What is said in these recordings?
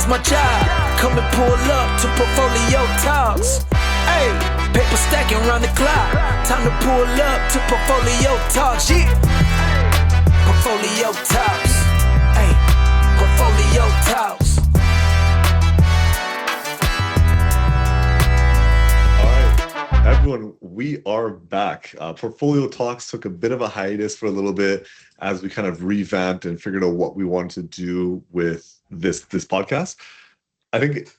my job. Come and pull up to Portfolio Talks. Hey, paper stacking round the clock. Time to pull up to Portfolio Talks. Yeah. Portfolio Talks. Hey, Portfolio Talks. Everyone, we are back. Portfolio Talks took a bit of a hiatus for a little bit as we kind of revamped and figured out what we wanted to do with this podcast. I think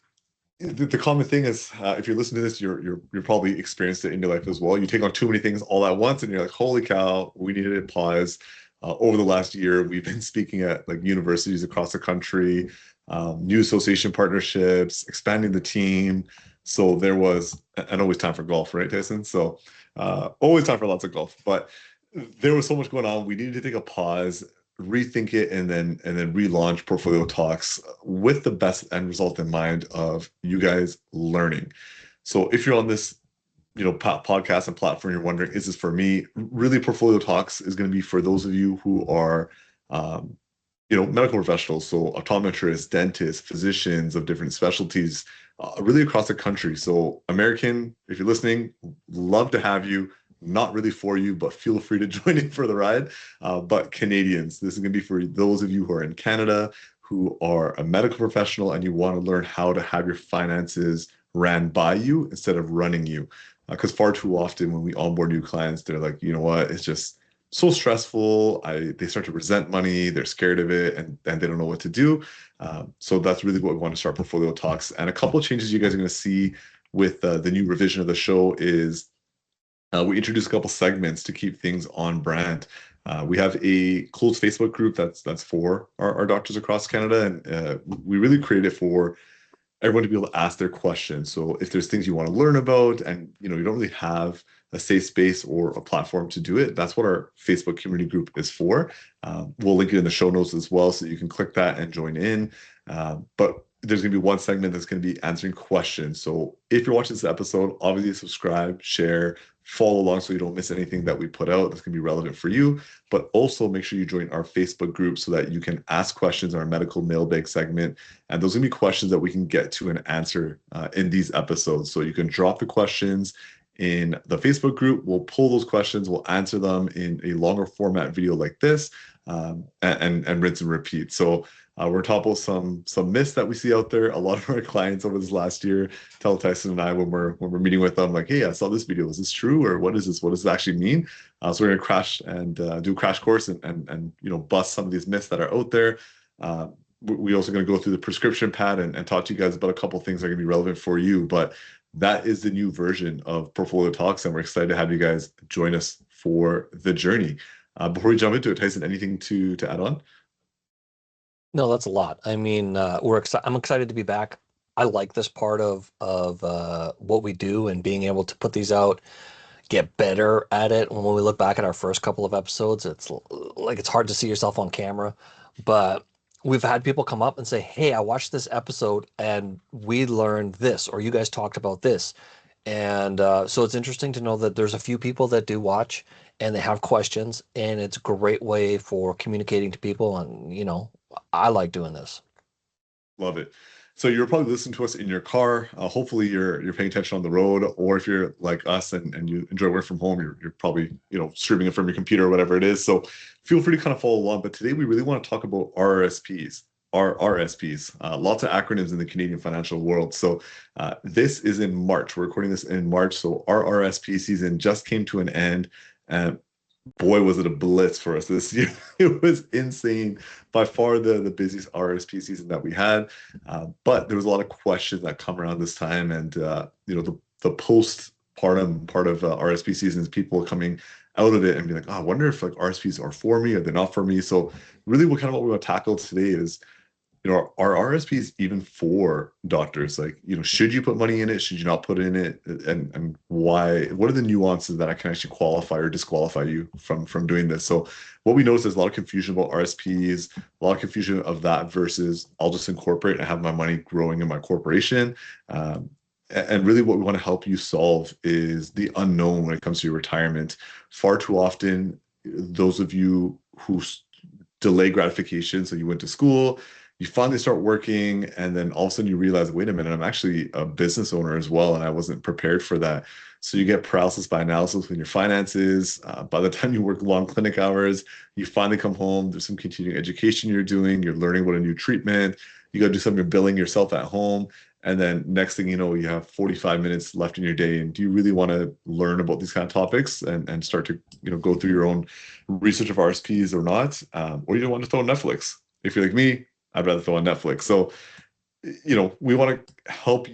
the common thing is, if you're listening to this, you're probably experienced it in your life as well. You take on too many things all at once, and you're like, "Holy cow, we needed to pause." Over the last year, we've been speaking at like universities across the country, new association partnerships, expanding the team. So there was, and always time for golf, right, Tyson? So always time for lots of golf. But there was so much going on. We needed to take a pause, rethink it, and then relaunch Portfolio Talks with the best end result in mind of you guys learning. So if you're on this, podcast and platform, you're wondering, is this for me? Really, Portfolio Talks is going to be for those of you who are, medical professionals, so optometrists, dentists, physicians of different specialties, really across the country. So American, if you're listening, love to have you. Not really for you, but feel free to join in for the ride. But Canadians, this is going to be for those of you who are in Canada, who are a medical professional, and you want to learn how to have your finances ran by you instead of running you. Because far too often when we onboard new clients, they're like, you know what, it's just so stressful. They start to resent money. They're scared of it, and they don't know what to do. So that's really what we want to start Portfolio Talks. And a couple of changes you guys are going to see with the new revision of the show is we introduced a couple segments to keep things on brand. We have a closed Facebook group that's for our doctors across Canada, and we really created it for everyone to be able to ask their questions. So if there's things you want to learn about and you don't really have a safe space or a platform to do it, that's what our Facebook community group is for. We'll link it in the show notes as well, so you can click that and join in. But there's going to be one segment that's going to be answering questions. So if you're watching this episode, obviously subscribe, share, follow along so you don't miss anything that we put out that's going to be relevant for you. But also make sure you join our Facebook group so that you can ask questions in our medical mailbag segment. And those are going to be questions that we can get to and answer in these episodes. So you can drop the questions in the Facebook group. We'll pull those questions. We'll answer them in a longer format video like this, and rinse and repeat. So we're on top of some myths that we see out there. A lot of our clients over this last year tell Tyson and I when we're meeting with them, like, "Hey, I saw this video. Is this true, or what is this? What does it actually mean?" So we're gonna do a crash course and bust some of these myths that are out there. We're also going to go through the prescription pad and talk to you guys about a couple of things that are going to be relevant for you. But that is the new version of Portfolio Talks, and we're excited to have you guys join us for the journey. Before we jump into it, Tyson, anything to add on? No, that's a lot. I mean, I'm excited to be back. I like this part of what we do and being able to put these out, get better at it. When we look back at our first couple of episodes, it's like it's hard to see yourself on camera, but we've had people come up and say, "Hey, I watched this episode and we learned this, or you guys talked about this." And so it's interesting to know that there's a few people that do watch and they have questions, and it's a great way for communicating to people. And, I like doing this. Love it. So you're probably listening to us in your car. Hopefully you're paying attention on the road, or if you're like us and you enjoy work from home, you're probably, streaming it from your computer or whatever it is. So feel free to kind of follow along. But today we really want to talk about RRSPs. RRSPs, lots of acronyms in the Canadian financial world. So this is in March. We're recording this in March. So our RRSP season just came to an end. And boy, was it a blitz for us this year. It was insane. By far the busiest RRSP season that we had. But there was a lot of questions that come around this time. And, the postpartum part of RRSP season is people coming out of it and be like, "Oh, I wonder if like RRSPs are for me or they're not for me." So really what we want to tackle today is, are RRSPs even for doctors? Like, should you put money in it? Should you not put in it? And why? What are the nuances that I can actually qualify or disqualify you from doing this? So what we notice is a lot of confusion about RRSPs, a lot of confusion of that versus I'll just incorporate and have my money growing in my corporation. And really what we want to help you solve is the unknown when it comes to your retirement. Far too often, those of you who delay gratification, so you went to school, you finally start working, and then all of a sudden you realize, wait a minute, I'm actually a business owner as well, and I wasn't prepared for that. So you get paralysis by analysis with your finances. By the time you work long clinic hours, you finally come home. There's some continuing education you're doing. You're learning about a new treatment. You got to do some of your billing yourself at home. And then next thing you know, you have 45 minutes left in your day. And do you really want to learn about these kind of topics and start to go through your own research of RSPs or not? Or you don't want to throw on Netflix? If you're like me, I'd rather throw on Netflix. So we want to help are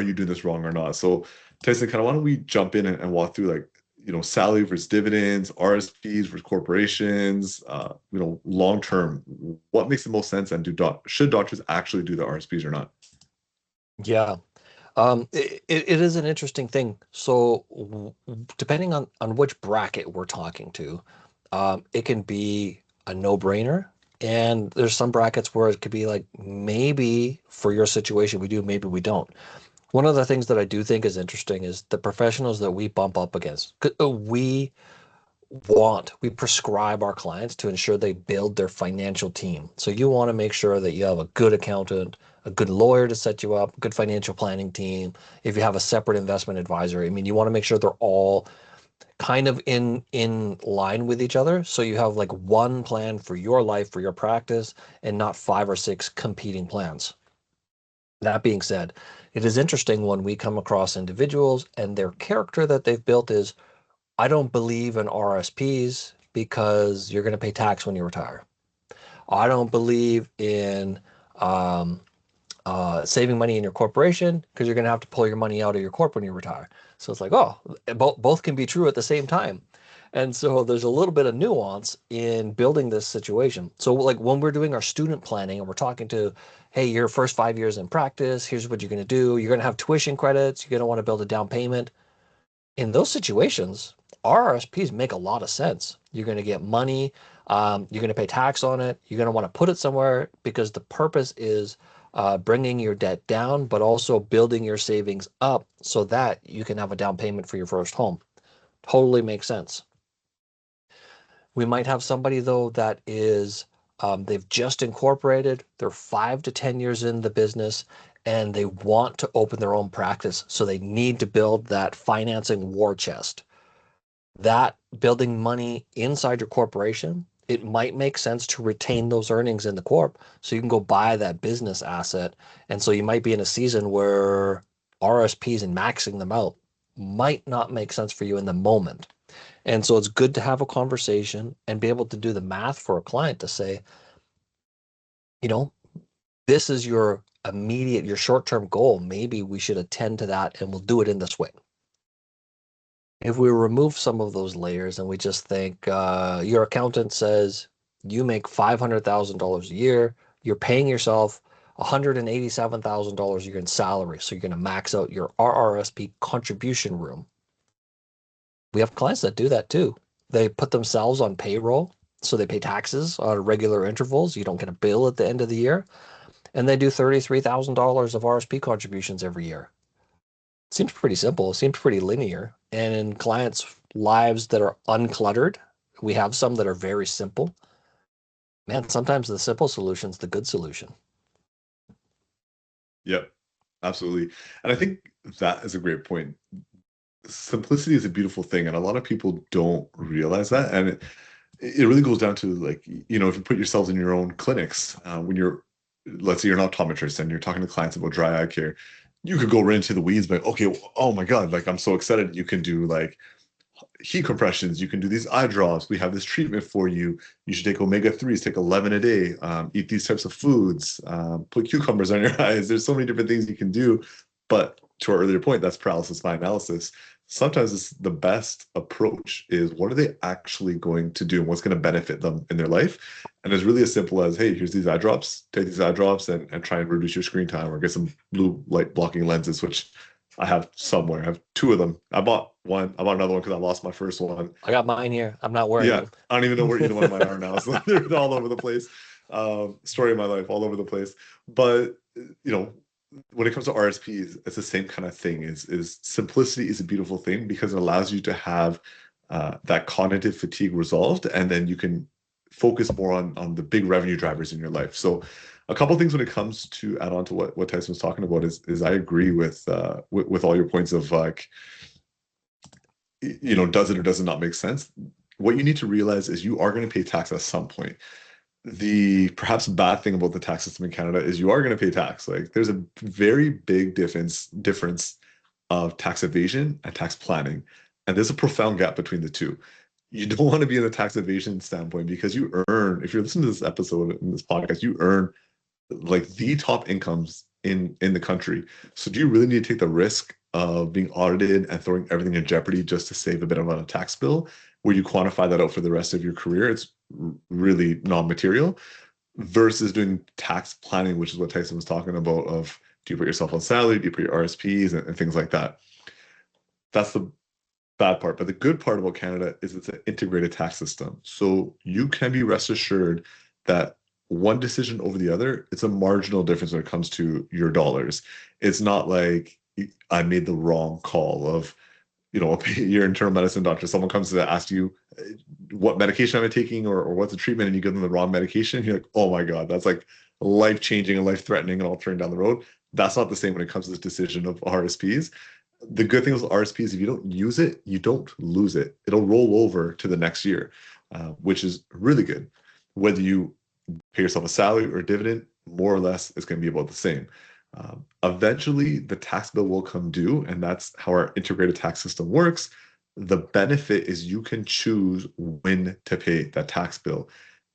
you doing this wrong or not? So Tyson, kind of why don't we jump in and walk through like, salary versus dividends, RSPs versus corporations, long term, what makes the most sense, and should doctors actually do the RSPs or not? Yeah. It is an interesting thing. So depending on which bracket we're talking to, it can be a no-brainer. And there's some brackets where it could be like, maybe for your situation we do, maybe we don't. One of the things that I do think is interesting is the professionals that we bump up against. We prescribe our clients to ensure they build their financial team. So you want to make sure that you have a good accountant, a good lawyer to set you up, a good financial planning team. If you have a separate investment advisor, I mean, you want to make sure they're all kind of in line with each other. So you have like one plan for your life, for your practice, and not 5 or 6 competing plans. That being said, it is interesting when we come across individuals and their character that they've built is, I don't believe in RSPs because you're going to pay tax when you retire. I don't believe in saving money in your corporation because you're going to have to pull your money out of your corp when you retire. So it's like, oh, both can be true at the same time. And so there's a little bit of nuance in building this situation. So like when we're doing our student planning and we're talking to, hey, your first 5 years in practice, here's what you're going to do. You're going to have tuition credits. You're going to want to build a down payment. In those situations, RRSPs make a lot of sense. You're going to get money. You're going to pay tax on it. You're going to want to put it somewhere because the purpose is bringing your debt down, but also building your savings up so that you can have a down payment for your first home. Totally makes sense. We might have somebody, though, that is they've just incorporated. They're 5 to 10 years in the business, and they want to open their own practice. So they need to build that financing war chest. That building money inside your corporation, it might make sense to retain those earnings in the corp so you can go buy that business asset. And so you might be in a season where RSPs and maxing them out might not make sense for you in the moment. And so it's good to have a conversation and be able to do the math for a client to say, this is your immediate, your short-term goal. Maybe we should attend to that and we'll do it in this way. If we remove some of those layers and we just think your accountant says you make $500,000 a year, you're paying yourself $187,000 a year in salary. So you're going to max out your RRSP contribution room. We have clients that do that too. They put themselves on payroll, so they pay taxes on regular intervals. You don't get a bill at the end of the year. And they do $33,000 of RSP contributions every year. Seems pretty simple. Seems pretty linear. And in clients' lives that are uncluttered, we have some that are very simple. Man, sometimes the simple solution is the good solution. Yep, absolutely. And I think that is a great point. Simplicity is a beautiful thing, and a lot of people don't realize that. And it really goes down to, like, if you put yourselves in your own clinics, when let's say you're an optometrist and you're talking to clients about dry eye care, you could go right into the weeds, but okay, oh my God, like, I'm so excited. You can do like heat compressions, you can do these eye drops, we have this treatment for you. You should take omega-3s, take 11 a day, eat these types of foods, put cucumbers on your eyes. There's so many different things you can do. But to our earlier point, that's paralysis by analysis. Sometimes the best approach is, what are they actually going to do and what's going to benefit them in their life? And it's really as simple as, hey, here's these eye drops, take these eye drops and try and reduce your screen time, or get some blue light blocking lenses, which I have somewhere. I have 2 of them. I bought one. I bought another one because I lost my first one. I got mine here. I'm not wearing them. I don't even know where either one of mine are now. So they're all over the place. Story of my life, all over the place. But, when it comes to RSPs, it's the same kind of thing. Is simplicity is a beautiful thing because it allows you to have that cognitive fatigue resolved, and then you can focus more on the big revenue drivers in your life. So A couple things when it comes to add on to what Tyson was talking about is I agree with all your points of like, does it or does it not make sense? What you need to realize is you are going to pay tax at some point. The perhaps bad thing about the tax system in Canada is you are going to pay tax. Like there's a very big difference of tax evasion and tax planning. And there's a profound gap between the two. You don't want to be in a tax evasion standpoint because you earn, if you're listening to this episode in this podcast, you earn like the top incomes in the country. So do you really need to take the risk of being audited and throwing everything in jeopardy just to save a bit on a tax bill where you quantify that out for the rest of your career? It's really non-material versus doing tax planning, which is what Tyson was talking about of do you put yourself on salary, do you put your RSPs and things like that. That's the bad part. But the good part about Canada is it's an integrated tax system. So you can be rest assured that one decision over the other, it's a marginal difference when it comes to your dollars. It's not like I made the wrong call of, your internal medicine doctor, someone comes to ask you what medication I'm taking or what's the treatment, and you give them the wrong medication. You're like, oh my God, that's like life-changing and life-threatening and all turning down the road. That's not the same when it comes to this decision of RSPs. The good thing with RSPs, if you don't use it, you don't lose it. It'll roll over to the next year, which is really good. Whether you pay yourself a salary or a dividend, more or less, it's going to be about the same. Eventually, the tax bill will come due, and that's how our integrated tax system works. The benefit is you can choose when to pay that tax bill.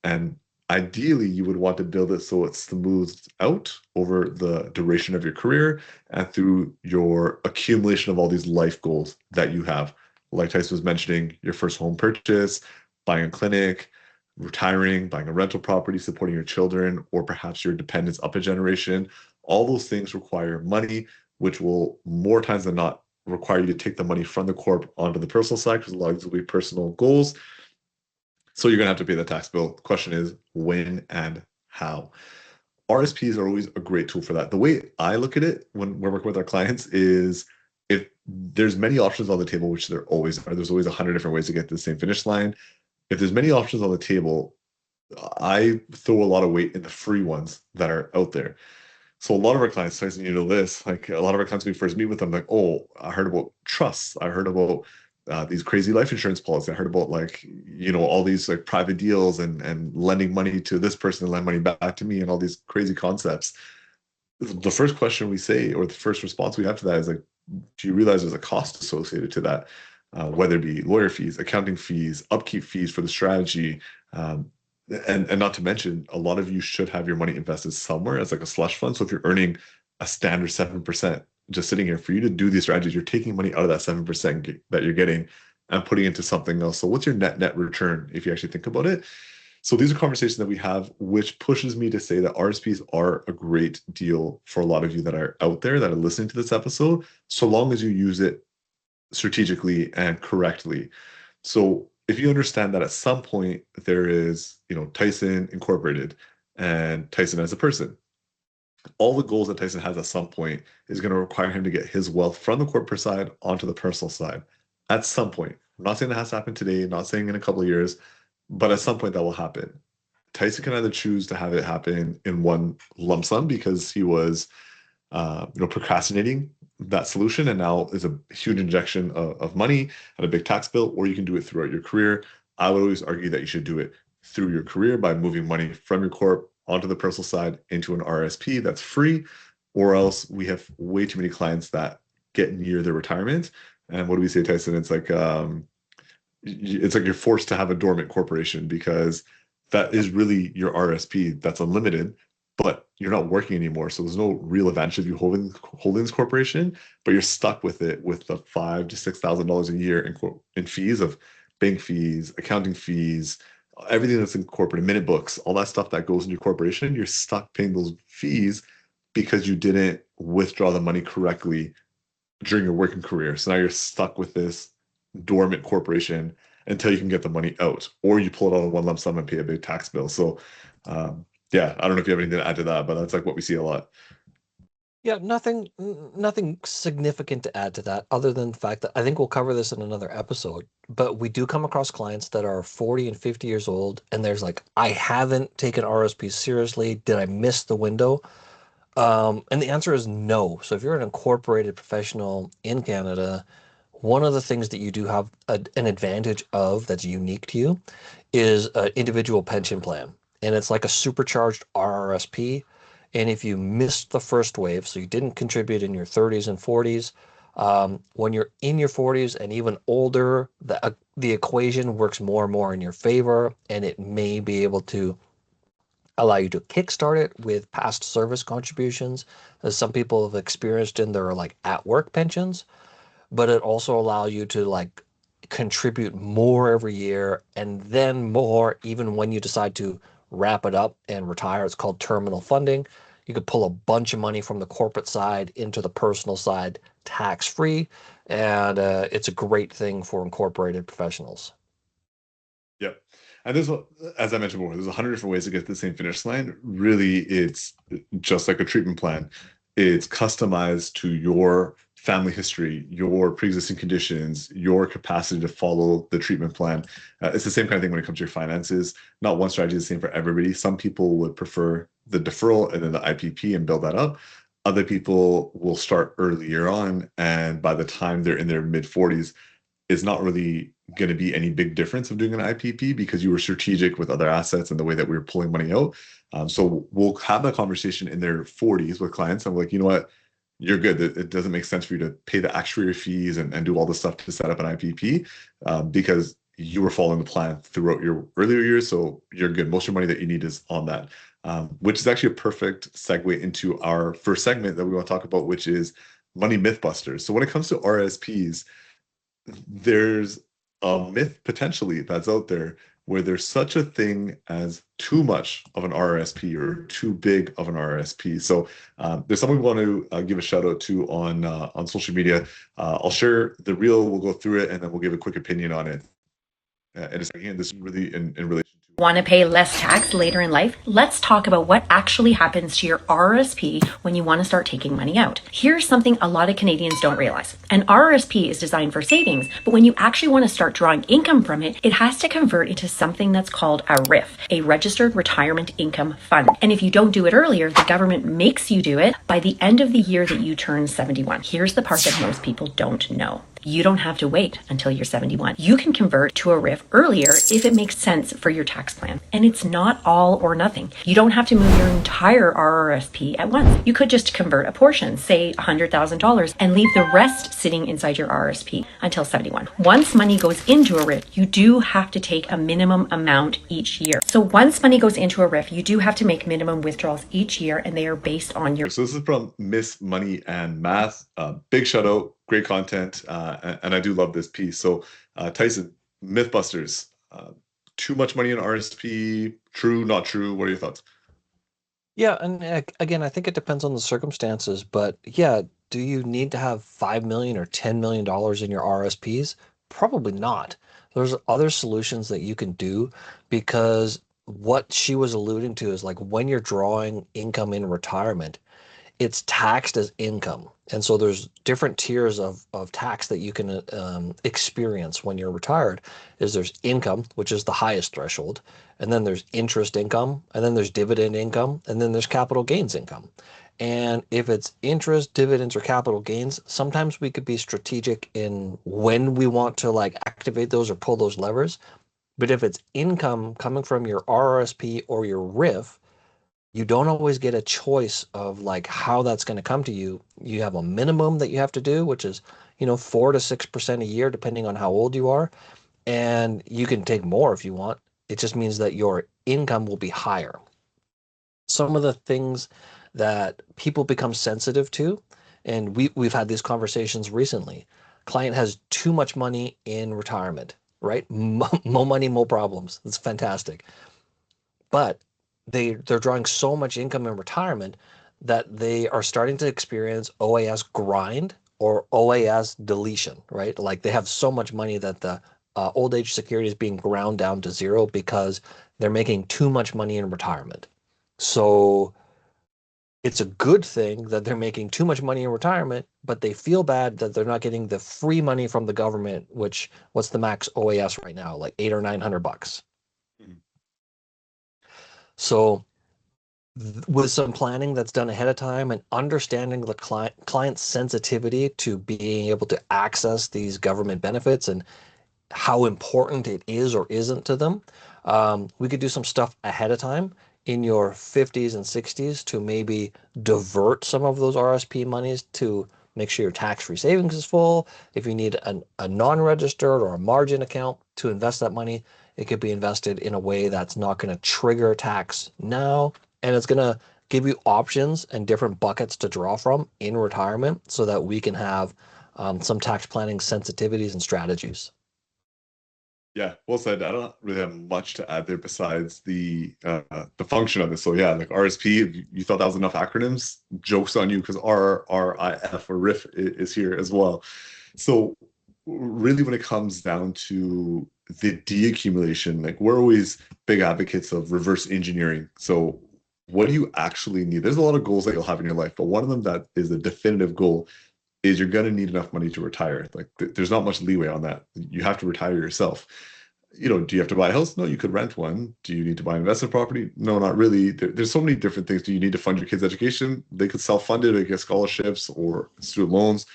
And ideally, you would want to build it so it smooths out over the duration of your career and through your accumulation of all these life goals that you have. Like Tyson was mentioning, your first home purchase, buying a clinic, retiring, buying a rental property, supporting your children, or perhaps your dependents up a generation. All those things require money, which will more times than not require you to take the money from the corp onto the personal side because a lot of these will be personal goals. So you're going to have to pay the tax bill. The question is when and how. RSPs are always a great tool for that. The way I look at it when we're working with our clients is if there's many options on the table, which there always are, there's always 100 different ways to get to the same finish line. If there's many options on the table, I throw a lot of weight in the free ones that are out there. So a lot of our clients, Tyson, this, like a lot of our clients, when we first meet with them, like, oh, I heard about trusts. I heard about these crazy life insurance policies. I heard about all these like private deals and lending money to this person and lend money back to me and all these crazy concepts. The first question we say, or the first response we have to that is like, do you realize there's a cost associated to that? Whether it be lawyer fees, accounting fees, upkeep fees for the strategy, and not to mention, a lot of you should have your money invested somewhere as like a slush fund. So if you're earning a standard 7% just sitting here, for you to do these strategies, you're taking money out of that 7% that you're getting and putting into something else. So what's your net return if you actually think about it? So these are conversations that we have, which pushes me to say that RSPs are a great deal for a lot of you that are out there that are listening to this episode, so long as you use it strategically and correctly. So if you understand that at some point there is, Tyson Incorporated and Tyson as a person, all the goals that Tyson has at some point is going to require him to get his wealth from the corporate side onto the personal side at some point. I'm not saying that has to happen today, not saying in a couple of years, but at some point that will happen. Tyson can either choose to have it happen in one lump sum because he was, procrastinating that solution, and now is a huge injection of money and a big tax bill, or you can do it throughout your career. I would always argue that you should do it through your career by moving money from your corp onto the personal side into an RSP that's free, or else we have way too many clients that get near their retirement. And what do we say, Tyson? It's like you're forced to have a dormant corporation because that is really your RSP that's unlimited, but you're not working anymore. So there's no real advantage of you holding this corporation, but you're stuck with it with the $5,000 to $6,000 a year in fees of bank fees, accounting fees, everything that's in corporate, minute books, all that stuff that goes in your corporation. You're stuck paying those fees because you didn't withdraw the money correctly during your working career. So now you're stuck with this dormant corporation until you can get the money out, or you pull it out in one lump sum and pay a big tax bill. So, yeah, I don't know if you have anything to add to that, but that's like what we see a lot. Yeah, nothing significant to add to that other than the fact that I think we'll cover this in another episode, but we do come across clients that are 40 and 50 years old and there's like, I haven't taken RSP seriously. Did I miss the window? And the answer is no. So if you're an incorporated professional in Canada, one of the things that you do have an advantage of that's unique to you is an individual pension plan. And it's like a supercharged RRSP. And if you missed the first wave, so you didn't contribute in your 30s and 40s, when you're in your 40s and even older, the equation works more and more in your favor, and it may be able to allow you to kickstart it with past service contributions, as some people have experienced in their like at work pensions, but it also allow you to like contribute more every year and then more even when you decide to wrap it up and retire. It's called terminal funding. You could pull a bunch of money from the corporate side into the personal side tax free, and it's a great thing for incorporated professionals. Yep. And as I mentioned before, there's 100 different ways to get to the same finish line. Really, it's just like a treatment plan. It's customized to your family history, your pre-existing conditions, your capacity to follow the treatment plan. It's the same kind of thing when it comes to your finances. Not one strategy is the same for everybody. Some people would prefer the deferral and then the IPP and build that up. Other people will start earlier on, and by the time they're in their mid 40s, is not really going to be any big difference of doing an IPP because you were strategic with other assets and the way that we were pulling money out. So we'll have that conversation in their 40s with clients. I'm like, you know what? You're good. It doesn't make sense for you to pay the actuary fees and do all the stuff to set up an IPP because you were following the plan throughout your earlier years. So you're good. Most of your money that you need is on that, which is actually a perfect segue into our first segment that we want to talk about, which is money mythbusters. So when it comes to RSPs, there's a myth potentially that's out there where there's such a thing as too much of an RRSP or too big of an RRSP. So there's someone we want to give a shout out to on social media. I'll share the reel. We'll go through it and then we'll give a quick opinion on it. And it's again, this is really in relation to. Want to pay less tax later in life? Let's talk about what actually happens to your RRSP when you want to start taking money out. Here's something a lot of Canadians don't realize. An RRSP is designed for savings, but when you actually want to start drawing income from it, it has to convert into something that's called a RIF, a Registered Retirement Income Fund. And if you don't do it earlier, the government makes you do it by the end of the year that you turn 71. Here's the part that most people don't know. You don't have to wait until you're 71. You can convert to a RIF earlier if it makes sense for your tax plan. And it's not all or nothing. You don't have to move your entire RRSP at once. You could just convert a portion, say $100,000, and leave the rest sitting inside your RRSP until 71. Once money goes into a RIF, you do have to take a minimum amount each year. So once money goes into a RIF, you do have to make minimum withdrawals each year, and they are based on your. So this is from Miss Money and Math. Big shout out. Great content, and I do love this piece. So, Tyson, Mythbusters, too much money in RSP, true, not true? What are your thoughts? Yeah, and again, I think it depends on the circumstances, but yeah, do you need to have 5 million or 10 million dollars in your RSPs? Probably not. There's other solutions that you can do because what she was alluding to is like when you're drawing income in retirement, it's taxed as income. And so there's different tiers of tax that you can experience when you're retired. There's income, which is the highest threshold, and then there's interest income, and then there's dividend income, and then there's capital gains income. And if it's interest, dividends, or capital gains, sometimes we could be strategic in when we want to like activate those or pull those levers. But if it's income coming from your RRSP or your RIF, you don't always get a choice of like how that's going to come to you. You have a minimum that you have to do, which is, 4 to 6% a year, depending on how old you are. And you can take more if you want. It just means that your income will be higher. Some of the things that people become sensitive to, and we've had these conversations recently. Client has too much money in retirement, right? More money, more problems. It's fantastic. But they're drawing so much income in retirement that they are starting to experience OAS grind or OAS deletion, right? Like they have so much money that the old age security is being ground down to zero because they're making too much money in retirement. So it's a good thing that they're making too much money in retirement, but they feel bad that they're not getting the free money from the government, which what's the max OAS right now? Like $800 or $900. Mhm. So with some planning that's done ahead of time and understanding the client's sensitivity to being able to access these government benefits and how important it is or isn't to them, we could do some stuff ahead of time in your 50s and 60s to maybe divert some of those RSP monies to make sure your tax-free savings is full. If you need a non-registered or a margin account to invest that money, it could be invested in a way that's not going to trigger tax now, and it's going to give you options and different buckets to draw from in retirement so that we can have some tax planning sensitivities and strategies. Yeah, well said. I don't really have much to add there besides the function of it. So yeah, like RSP, if you thought that was enough acronyms, jokes on you because RRIF or RIF is here as well. So really when it comes down to the deaccumulation, like we're always big advocates of reverse engineering. So what do you actually need? There's a lot of goals that you'll have in your life, but one of them that is a definitive goal is you're going to need enough money to retire. Like there's not much leeway on that. You have to retire yourself. Do you have to buy a house? No, you could rent one. Do you need to buy investment property? No, not really. There's so many different things. Do you need to fund your kids' education? They could self-fund it, they get scholarships or student loans.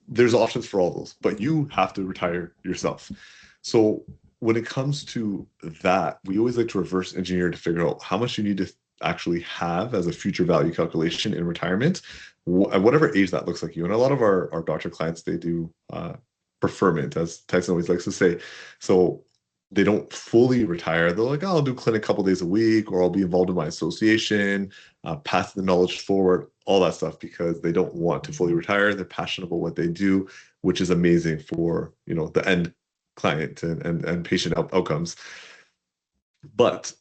There's options for all those, but you have to retire yourself. So when it comes to that, we always like to reverse engineer to figure out how much you need to actually have as a future value calculation in retirement, at whatever age that looks like you. And a lot of our doctor clients, they do preferment, as Tyson always likes to say. So they don't fully retire. They're like, oh, I'll do clinic a couple days a week, or I'll be involved in my association, pass the knowledge forward, all that stuff, because they don't want to fully retire. They're passionate about what they do, which is amazing for the end client and patient outcomes. But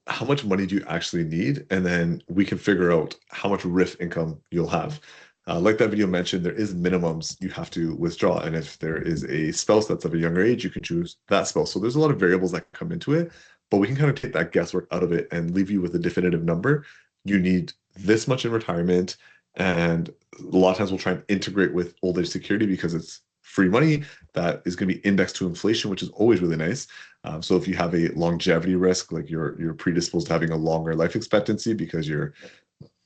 how much money do you actually need? And then we can figure out how much RIF income you'll have. Like that video mentioned, there is minimums you have to withdraw. And if there is a spouse that's of a younger age, you can choose that spouse. So there's a lot of variables that come into it, but we can kind of take that guesswork out of it and leave you with a definitive number. You need this much in retirement. And a lot of times we'll try and integrate with old age security because it's free money that is going to be indexed to inflation, which is always really nice. So if you have a longevity risk, like you're predisposed to having a longer life expectancy because you're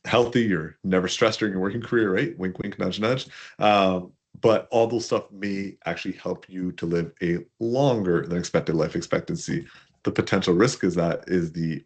healthy, you're never stressed during your working career, right? Wink, wink, nudge, nudge. But all those stuff may actually help you to live a longer than expected life expectancy. The potential risk is the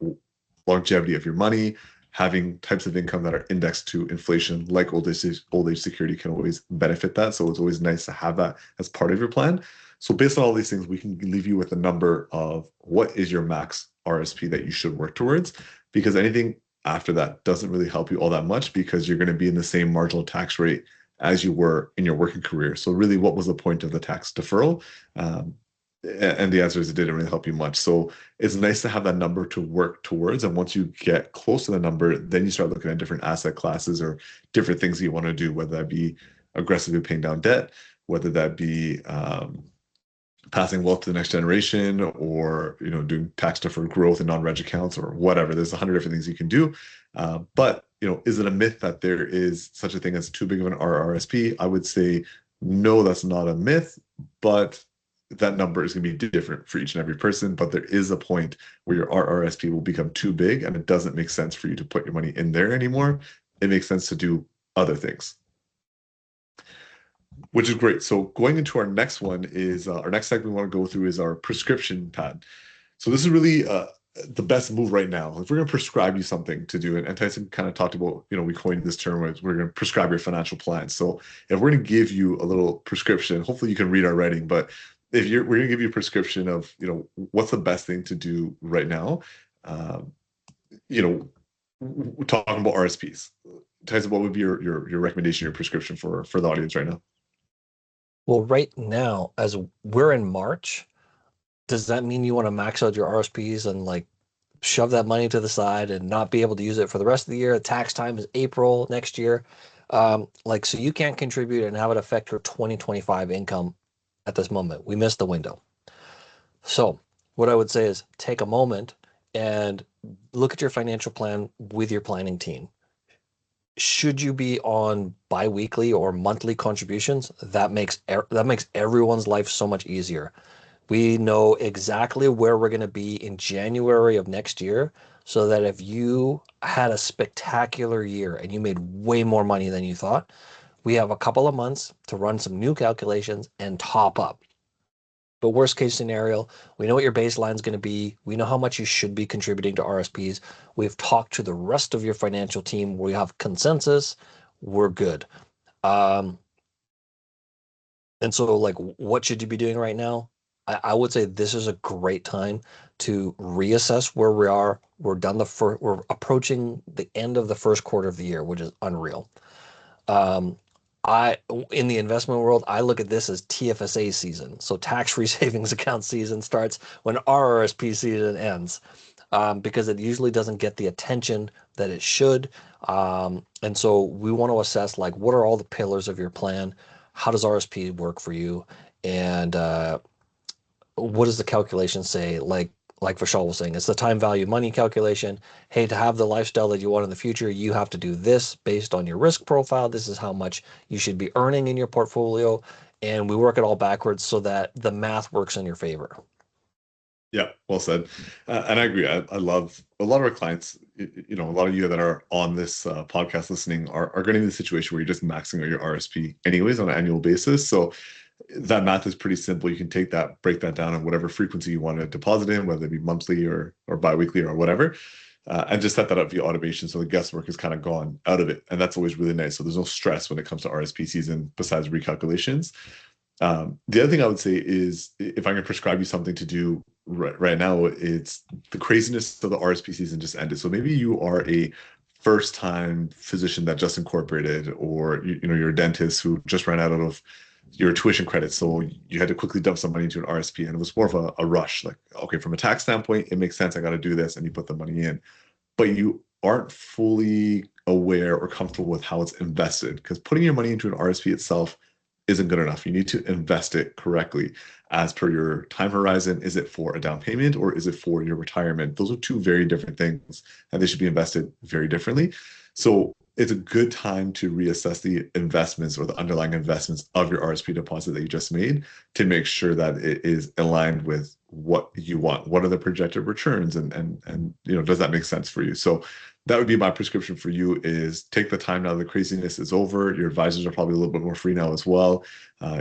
longevity of your money, having types of income that are indexed to inflation, like old age security can always benefit that. So it's always nice to have that as part of your plan. So based on all these things, we can leave you with a number of what is your max RSP that you should work towards, because anything after that doesn't really help you all that much because you're going to be in the same marginal tax rate as you were in your working career. So really, what was the point of the tax deferral? And the answer is it didn't really help you much. So it's nice to have that number to work towards. And once you get close to the number, then you start looking at different asset classes or different things you want to do, whether that be aggressively paying down debt, whether that be passing wealth to the next generation, or doing tax deferred growth in non-reg accounts or whatever. There's 100 different things you can do. But is it a myth that there is such a thing as too big of an RRSP? I would say no, that's not a myth, but that number is going to be different for each and every person. But there is a point where your RRSP will become too big and it doesn't make sense for you to put your money in there anymore. It makes sense to do other things, which is great. So going into our next one is our next segment we want to go through is our prescription pad. So this is really the best move right now. If we're going to prescribe you something to do, and Tyson kind of talked about, we coined this term as we're going to prescribe your financial plan. So if we're going to give you a little prescription, hopefully you can read our writing, but if we're going to give you a prescription of, what's the best thing to do right now, we're talking about RSPs. Tyson, what would be your recommendation, your prescription for the audience right now? Well, right now, as we're in March, does that mean you want to max out your RSPs and shove that money to the side and not be able to use it for the rest of the year? The tax time is April next year. So you can't contribute and have it affect your 2025 income at this moment. We missed the window. So what I would say is take a moment and look at your financial plan with your planning team. should you be on biweekly or monthly contributions? That makes everyone's life so much easier. We know exactly where we're going to be in January of next year, so that if you had a spectacular year and you made way more money than you thought, we have a couple of months to run some new calculations and top up. But worst case scenario, we know what your baseline is going to be. We know how much you should be contributing to RSPs. We've talked to the rest of your financial team. We have consensus. We're good. Um, and so, like, what should you be doing right now? I would say this is a great time to reassess where we are. We're approaching the end of the first quarter of the year, which is unreal. Um, I in the investment world, I look at this as TFSA season. So tax-free savings account season starts when RRSP season ends, because it usually doesn't get the attention that it should. And so we want to assess, like, what are all the pillars of your plan? How does RSP work for you? And what does the calculation say? Like Vishal was saying, it's the time value money calculation. Hey, to have the lifestyle that you want in the future, you have to do this based on your risk profile. This is how much you should be earning in your portfolio. And we work it all backwards so that the math works in your favor. Yeah, well said. And I agree. I love a lot of our clients, a lot of you that are on this podcast listening are getting in the situation where you're just maxing out your RSP anyways on an annual basis. So that math is pretty simple. You can take that, break that down on whatever frequency you want to deposit in, whether it be monthly or biweekly or whatever, and just set that up via automation. So the guesswork is kind of gone out of it. And that's always really nice. So there's no stress when it comes to RSP season besides recalculations. The other thing I would say is, if I can prescribe you something to do right now, it's the craziness of the RSP season just ended. So maybe you are a first-time physician that just incorporated, or you're a dentist who just ran out of your tuition credits, so you had to quickly dump some money into an RSP, and it was more of a rush. Like, okay, from a tax standpoint, it makes sense. I got to do this, and you put the money in, but you aren't fully aware or comfortable with how it's invested, because putting your money into an RSP itself isn't good enough. You need to invest it correctly as per your time horizon. Is it for a down payment or is it for your retirement? Those are two very different things, and they should be invested very differently. So it's a good time to reassess the investments or the underlying investments of your RSP deposit that you just made, to make sure that it is aligned with what you want. What are the projected returns, and does that make sense for you? So that would be my prescription for you: is take the time now. The craziness is over. Your advisors are probably a little bit more free now as well.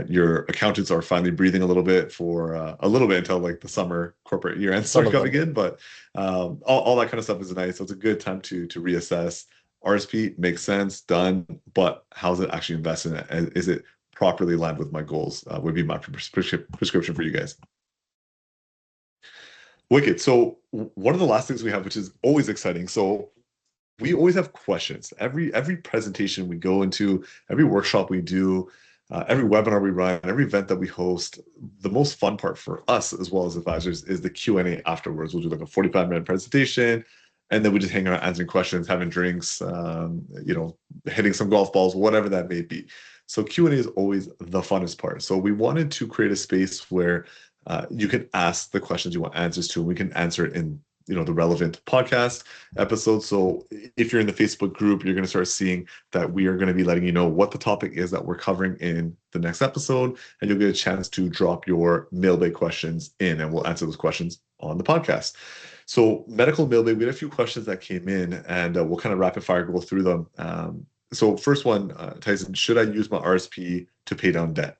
Your accountants are finally breathing a little bit for a little bit until like the summer corporate year ends start coming in. But all that kind of stuff is nice. So it's a good time to reassess. RSP makes sense, done, but how's it actually invested in it? And is it properly aligned with my goals? Would be my prescription for you guys. Wicked. So one of the last things we have, which is always exciting. So we always have questions. Every presentation we go into, every workshop we do, every webinar we run, every event that we host, the most fun part for us as well as advisors is the Q&A afterwards. We'll do like a 45-minute presentation, and then we just hang out answering questions, having drinks, hitting some golf balls, whatever that may be. So Q&A is always the funnest part. So we wanted to create a space where you can ask the questions you want answers to, and we can answer it in the relevant podcast episodes. So if you're in the Facebook group, you're going to start seeing that we are going to be letting you know what the topic is that we're covering in the next episode, and you'll get a chance to drop your mailbag questions in, and we'll answer those questions on the podcast. So medical mailbag, we had a few questions that came in, and we'll kind of rapid fire go through them. So first one, Tyson, should I use my RSP to pay down debt?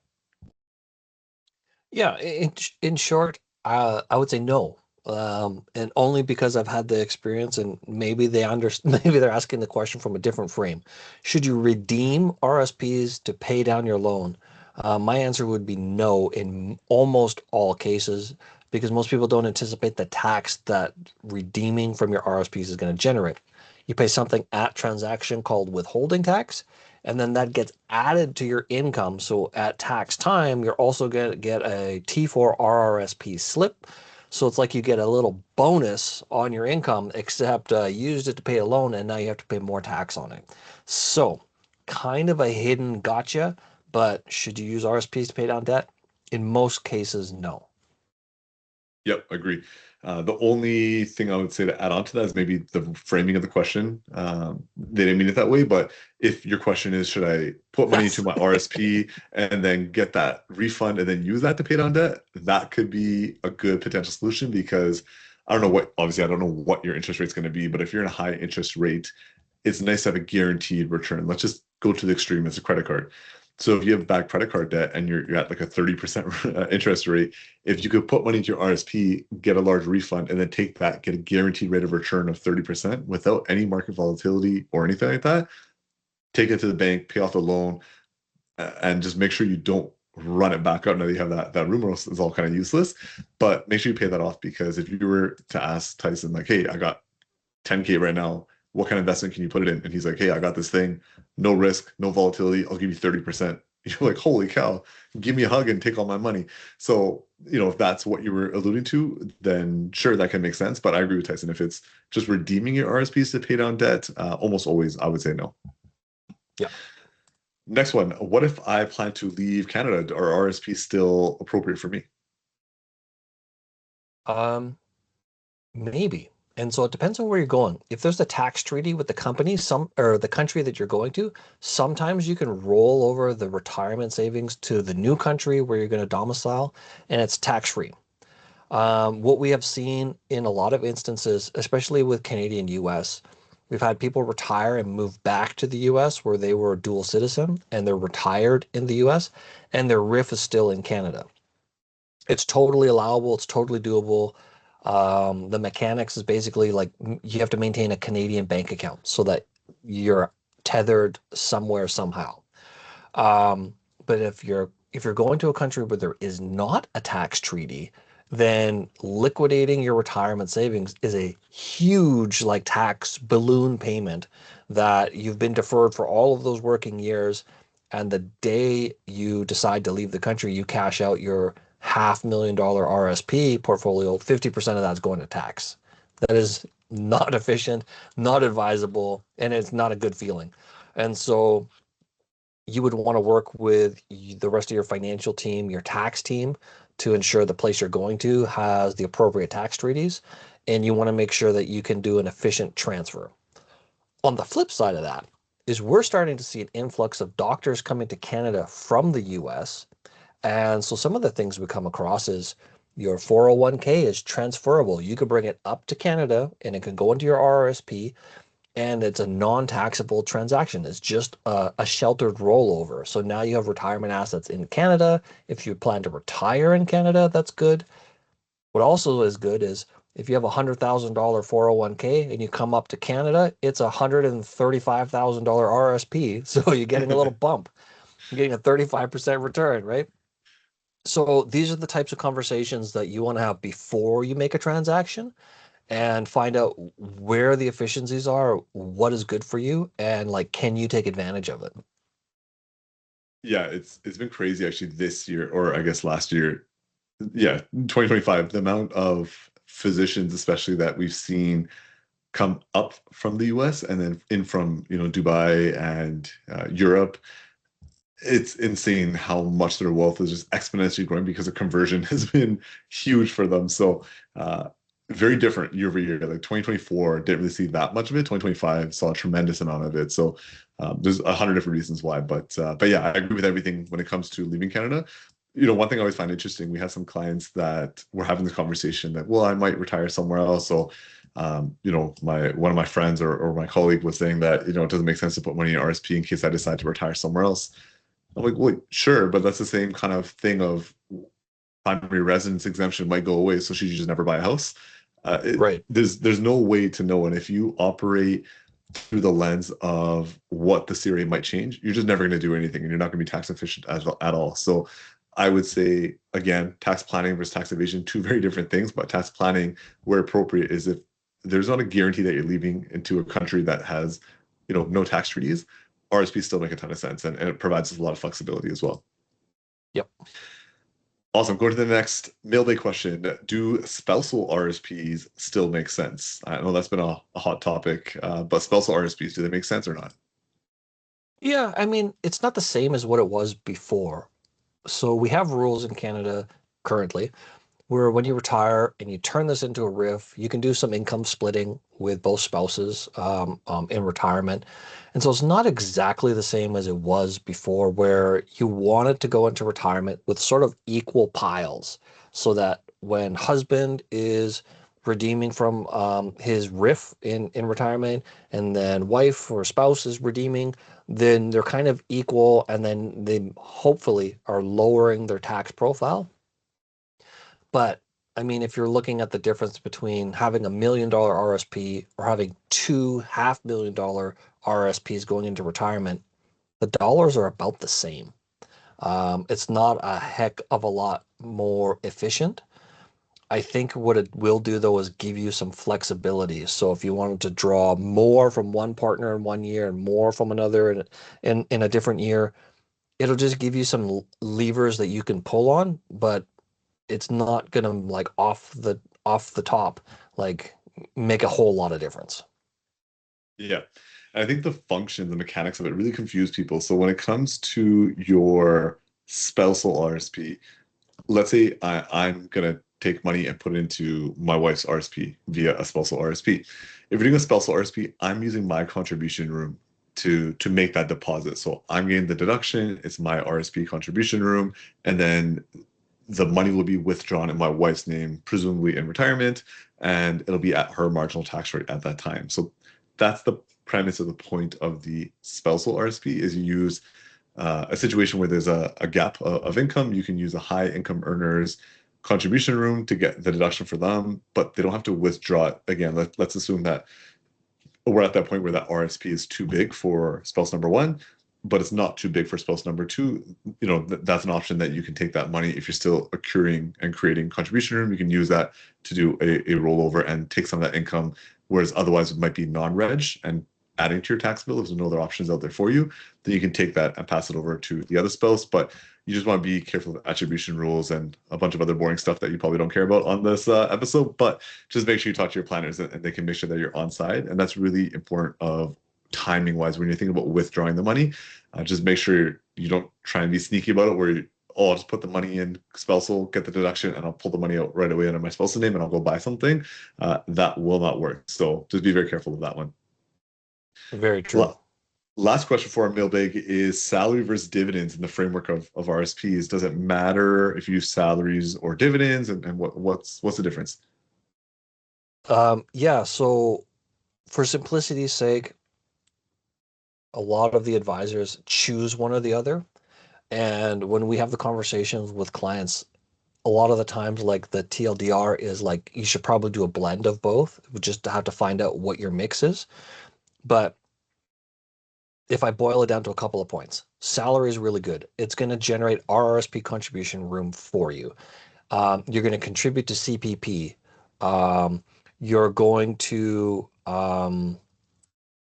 Yeah, in short, I would say no. And only because I've had the experience, and maybe maybe they're asking the question from a different frame. Should you redeem RSPs to pay down your loan? My answer would be no in almost all cases, because most people don't anticipate the tax that redeeming from your RSPs is going to generate. You pay something at transaction called withholding tax, and then that gets added to your income. So at tax time, you're also going to get a T4 RRSP slip. So it's like you get a little bonus on your income, except you used it to pay a loan, and now you have to pay more tax on it. So kind of a hidden gotcha, but should you use RSPs to pay down debt? In most cases, no. Yep, agree. The only thing I would say to add on to that is maybe the framing of the question. They didn't mean it that way, but if your question is, should I put money into Yes. my RSP and then get that refund and then use that to pay down debt, that could be a good potential solution because I don't know what, obviously, I don't know what your interest rate's going to be, but if you're in a high interest rate, it's nice to have a guaranteed return. Let's just go to the extreme. It's a credit card. So if you have bad credit card debt and you're at like a 30% interest rate, if you could put money into your RSP, get a large refund, and then take that, get a guaranteed rate of return of 30% without any market volatility or anything like that, take it to the bank, pay off the loan, and just make sure you don't run it back up. Now that you have that rumor is all kind of useless, but make sure you pay that off because if you were to ask Tyson, like, hey, I got 10K right now, what kind of investment can you put it in? And he's like, hey, I got this thing, no risk, no volatility, I'll give you 30%. You're like, holy cow, give me a hug and take all my money. So, if that's what you were alluding to, then sure, that can make sense. But I agree with Tyson. If it's just redeeming your RSPs to pay down debt, almost always I would say no. Yeah. Next one. What if I plan to leave Canada? Are RSPs still appropriate for me? Maybe. And so it depends on where you're going. If there's a tax treaty with the company, or the country that you're going to, sometimes you can roll over the retirement savings to the new country where you're going to domicile, and it's tax free. What we have seen in a lot of instances, especially with Canadian US, we've had people retire and move back to the US where they were a dual citizen and they're retired in the US and their RIF is still in Canada. It's totally allowable. It's totally doable. The mechanics is basically like you have to maintain a Canadian bank account so that you're tethered somewhere somehow. But if you're going to a country where there is not a tax treaty, then liquidating your retirement savings is a huge like tax balloon payment that you've been deferred for all of those working years. And the day you decide to leave the country, you cash out your $500,000 RSP portfolio, 50% of that's going to tax. That is not efficient, not advisable, and it's not a good feeling. And so you would want to work with the rest of your financial team, your tax team, to ensure the place you're going to has the appropriate tax treaties, and you want to make sure that you can do an efficient transfer. On the flip side of that is we're starting to see an influx of doctors coming to Canada from the US. And so some of the things we come across is your 401k is transferable. You could bring it up to Canada and it can go into your RRSP and it's a non-taxable transaction. It's just a sheltered rollover. So now you have retirement assets in Canada. If you plan to retire in Canada, that's good. What also is good is if you have a $100,000 401k and you come up to Canada, it's a $135,000 RSP. So you're getting a little bump. You're getting a 35% return, right? So these are the types of conversations that you want to have before you make a transaction and find out where the efficiencies are, what is good for you, and like, can you take advantage of it? Yeah, it's been crazy actually this year, or I guess last year. Yeah, 2025, the amount of physicians, especially that we've seen come up from the US and then in from, Dubai and Europe, it's insane how much their wealth is just exponentially growing because the conversion has been huge for them. So, very different year over year. Like 2024 didn't really see that much of it. 2025 saw a tremendous amount of it. So, there's 100 different reasons why. But yeah, I agree with everything when it comes to leaving Canada. One thing I always find interesting, we had some clients that were having this conversation that, well, I might retire somewhere else. So, one of my friends or my colleague was saying that, it doesn't make sense to put money in RSP in case I decide to retire somewhere else. I'm like, well, sure, but that's the same kind of thing of primary residence exemption might go away, so should you just never buy a house? Right. There's no way to know, and if you operate through the lens of what the CRA might change, you're just never going to do anything, and you're not going to be tax efficient at all. So I would say, again, tax planning versus tax evasion, two very different things, but tax planning, where appropriate, is if there's not a guarantee that you're leaving into a country that has, no tax treaties, RSPs still make a ton of sense, and it provides us a lot of flexibility as well. Yep. Awesome. Go to the next mailbag question. Do spousal RSPs still make sense? I know that's been a hot topic, but spousal RSPs, do they make sense or not? Yeah, I mean, it's not the same as what it was before. So we have rules in Canada currently where when you retire and you turn this into a RIF, you can do some income splitting with both spouses in retirement. And so it's not exactly the same as it was before, where you wanted to go into retirement with sort of equal piles so that when husband is redeeming from his RIF in retirement, and then wife or spouse is redeeming, then they're kind of equal, and then they hopefully are lowering their tax profile. But I mean, if you're looking at the difference between having $1 million RSP or having two $500,000 RSPs going into retirement, the dollars are about the same. It's not a heck of a lot more efficient. I think what it will do though is give you some flexibility. So if you wanted to draw more from one partner in one year and more from another in a different year, it'll just give you some levers that you can pull on, but it's not gonna like off the top like make a whole lot of difference. Yeah. And I think the function, the mechanics of it really confuse people. So when it comes to your spousal RSP, let's say I'm going to take money and put it into my wife's RSP via a spousal RSP. If you're doing a spousal RSP, I'm using my contribution room to make that deposit. So I'm getting the deduction, it's my RSP contribution room, and then the money will be withdrawn in my wife's name, presumably in retirement, and it'll be at her marginal tax rate at that time. So that's the premise of the point of the spousal RSP is you use a situation where there's a gap of income. You can use a high income earners contribution room to get the deduction for them, but they don't have to withdraw it. Again, let's assume that we're at that point where that RSP is too big for spouse number one, but it's not too big for spouse number two. You know, that's an option that you can take that money if you're still accruing and creating contribution room. You can use that to do a rollover and take some of that income, whereas otherwise it might be non-reg and adding to your tax bill. If there's no other options out there for you, then you can take that and pass it over to the other spouse. But you just want to be careful of attribution rules and a bunch of other boring stuff that you probably don't care about on this episode. But just make sure you talk to your planners and they can make sure that you're on side. And that's really important of timing wise when you're thinking about withdrawing the money. Just make sure you don't try and be sneaky about it where you, I'll just put the money in spousal, get the deduction, and I'll pull the money out right away under my spouse's name and I'll go buy something. That will not work. So just be very careful of that one. Very true. Last question for our mailbag is salary versus dividends in the framework of RSPs. Does it matter if you use salaries or dividends, and what's the difference? Yeah, so for simplicity's sake, a lot of the advisors choose one or the other. And when we have the conversations with clients, a lot of the times, like the TLDR is like, you should probably do a blend of both. We just have to find out what your mix is. But if I boil it down to a couple of points, salary is really good. It's going to generate RRSP contribution room for you. You're going to contribute to CPP. You're going to,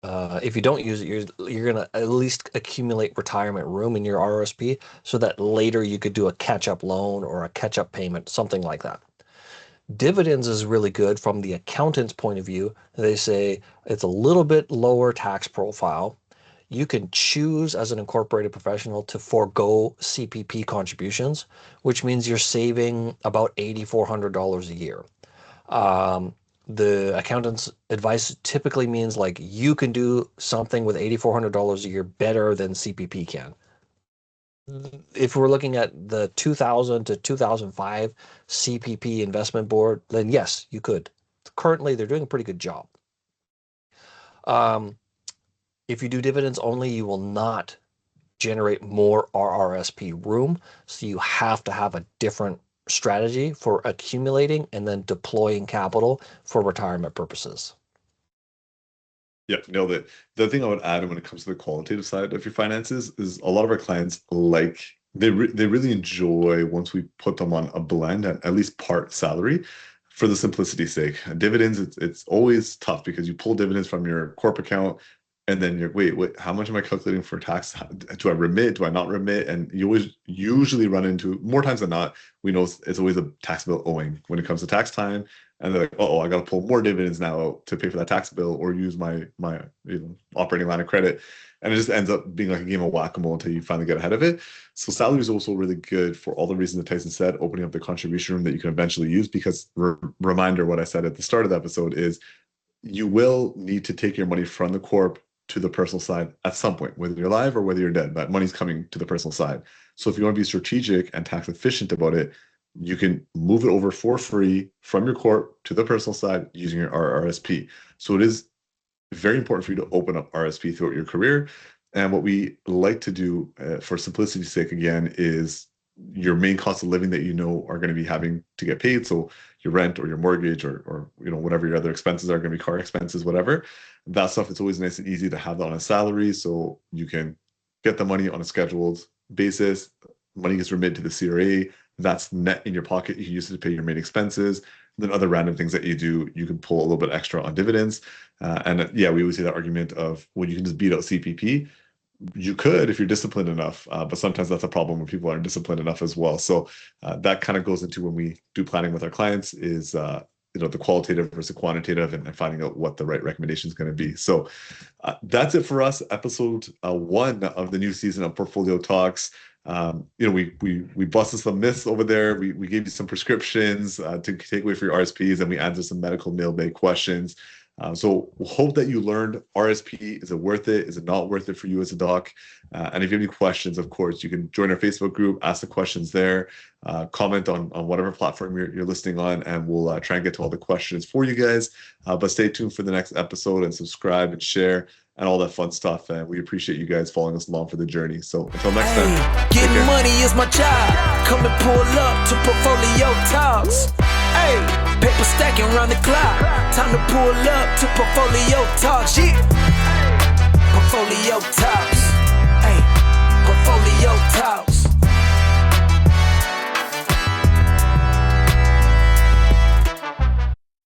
if you don't use it, you're going to at least accumulate retirement room in your RRSP so that later you could do a catch-up loan or a catch-up payment, something like that. Dividends is really good from the accountant's point of view. They say it's a little bit lower tax profile. You can choose as an incorporated professional to forego CPP contributions, which means you're saving about $8,400 a year. The accountant's advice typically means like you can do something with $8,400 a year better than CPP can. If we're looking at the 2000 to 2005 CPP investment board, then yes, you could. Currently, they're doing a pretty good job. If you do dividends only, you will not generate more RRSP room. So you have to have a different strategy for accumulating and then deploying capital for retirement purposes. Yeah, nailed it. The thing I would add when it comes to the qualitative side of your finances is a lot of our clients they really enjoy once we put them on a blend at least part salary for the simplicity's sake. Dividends, it's always tough because you pull dividends from your corp account and then you're, wait, how much am I calculating for tax? Do I remit? Do I not remit? And you always usually run into, more times than not, we know it's always a tax bill owing when it comes to tax time. and they're like, oh, I got to pull more dividends now to pay for that tax bill or use my operating line of credit. And it just ends up being like a game of whack-a-mole until you finally get ahead of it. So salary is also really good for all the reasons that Tyson said, opening up the contribution room that you can eventually use, because reminder, what I said at the start of the episode is you will need to take your money from the corp to the personal side at some point, whether you're alive or whether you're dead. That money's coming to the personal side. So if you want to be strategic and tax efficient about it, you can move it over for free from your corp to the personal side using your RRSP. So it is very important for you to open up RSP throughout your career. And what we like to do, for simplicity's sake, again, is your main cost of living that you know are going to be having to get paid. So your rent or your mortgage or whatever your other expenses are going to be, car expenses, whatever. That stuff, it's always nice and easy to have that on a salary, so you can get the money on a scheduled basis. Money gets remitted to the CRA. That's net in your pocket. You can use it to pay your main expenses. Then other random things that you do, you can pull a little bit extra on dividends. And yeah, we always see that argument of, well, you can just beat out CPP. You could if you're disciplined enough, but sometimes that's a problem when people aren't disciplined enough as well. So that kind of goes into when we do planning with our clients is the qualitative versus quantitative, and finding out what the right recommendation is going to be. So that's it for us. Episode 1 of the new season of Portfolio Talks. We busted some myths over there. We gave you some prescriptions to take away for your RSPs, and we answered some medical mailbag questions. So we'll hope that you learned RSP. Is it worth it? Is it not worth it for you as a doc? And if you have any questions, of course, you can join our Facebook group, ask the questions there, comment on whatever platform you're listening on, and we'll try and get to all the questions for you guys. But stay tuned for the next episode and subscribe and share and all that fun stuff. And we appreciate you guys following us along for the journey. So until next time. Getting money is my job. Come and pull up to Portfolio Talks. Hey, paper stacking round the clock. Time to pull up to Portfolio Talks. Yeah. Portfolio Talks.